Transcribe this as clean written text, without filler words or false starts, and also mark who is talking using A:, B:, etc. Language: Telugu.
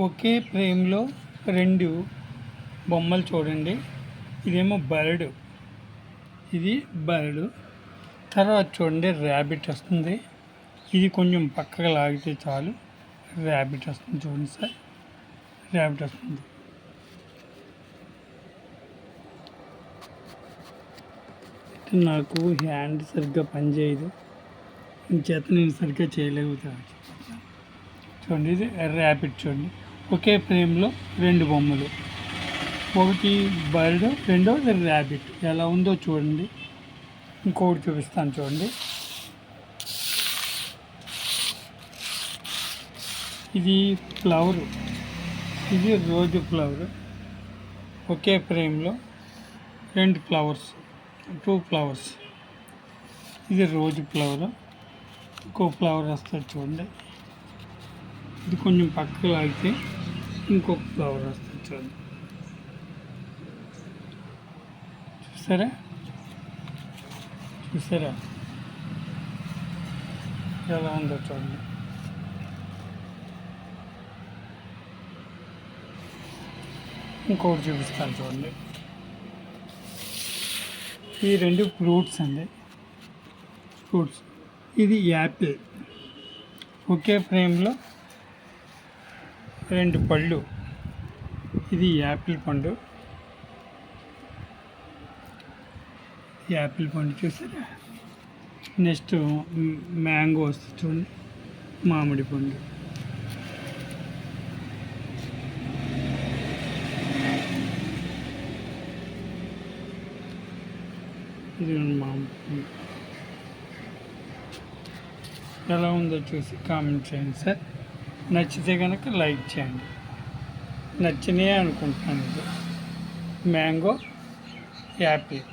A: ఒకే ఫ్రేమ్‌లో 2 బొమ్మలు చూడండి. ఇదేమో బర్డ్. ఇది బర్డ్. తర్వాత చూడండి ర్యాబిట్ వస్తుంది. ఇది కొంచెం పక్కకు లాగితే చాలు ర్యాబిట్ వస్తుంది. చూడండి సార్, ర్యాబిట్ వస్తుంది. నాకు హ్యాండ్ సరిగ్గా పనిచేయదు, ఇంచేత నేను సరిగ్గా చేయలేకపోతాను. చూడండి, ఇది ర్యాబిట్. చూడండి, ఒకే ఫ్రేమ్లో 2 బొమ్మలు, ఒకటి బర్డ్, రెండోది ర్యాబిట్. ఎలా ఉందో చూడండి. ఇంకొకటి చూపిస్తాను చూడండి. ఇది ఫ్లవరు, ఇది రోజు ఫ్లవర్. ఒకే ఫ్రేమ్లో 2 ఫ్లవర్స్, 2 ఫ్లవర్స్. ఇది రోజు ఫ్లవర్. ఇంకో ఫ్లవర్ వస్తుంది చూడండి. ఇది కొంచెం పక్కకు లాగితే ఇంకొక ఫ్లవర్ వస్తుంది చూడండి. చూసారా చూసారా ఎలా ఉందో చూడండి. ఇంకొకటి చూపిస్తాను చూడండి. ఈ 2 ఫ్రూట్స్ అండి, ఫ్రూట్స్. ఇది యాపిల్. ఒకే ఫ్రేమ్లో 2 పళ్ళు. ఇది యాపిల్ పండు. యాపిల్ పండు చూసారా. నెక్స్ట్ మ్యాంగో వస్తుంది చూడండి, మామిడి పండు. ఇది మామిడి పండు. ఎలా ఉందో చూసి కామెంట్ చేయండి సార్. నచ్చితే కనుక లైక్ చేయండి. నచ్చినాయి అనుకుంటున్నాను. ఇది మ్యాంగో, యాపిల్.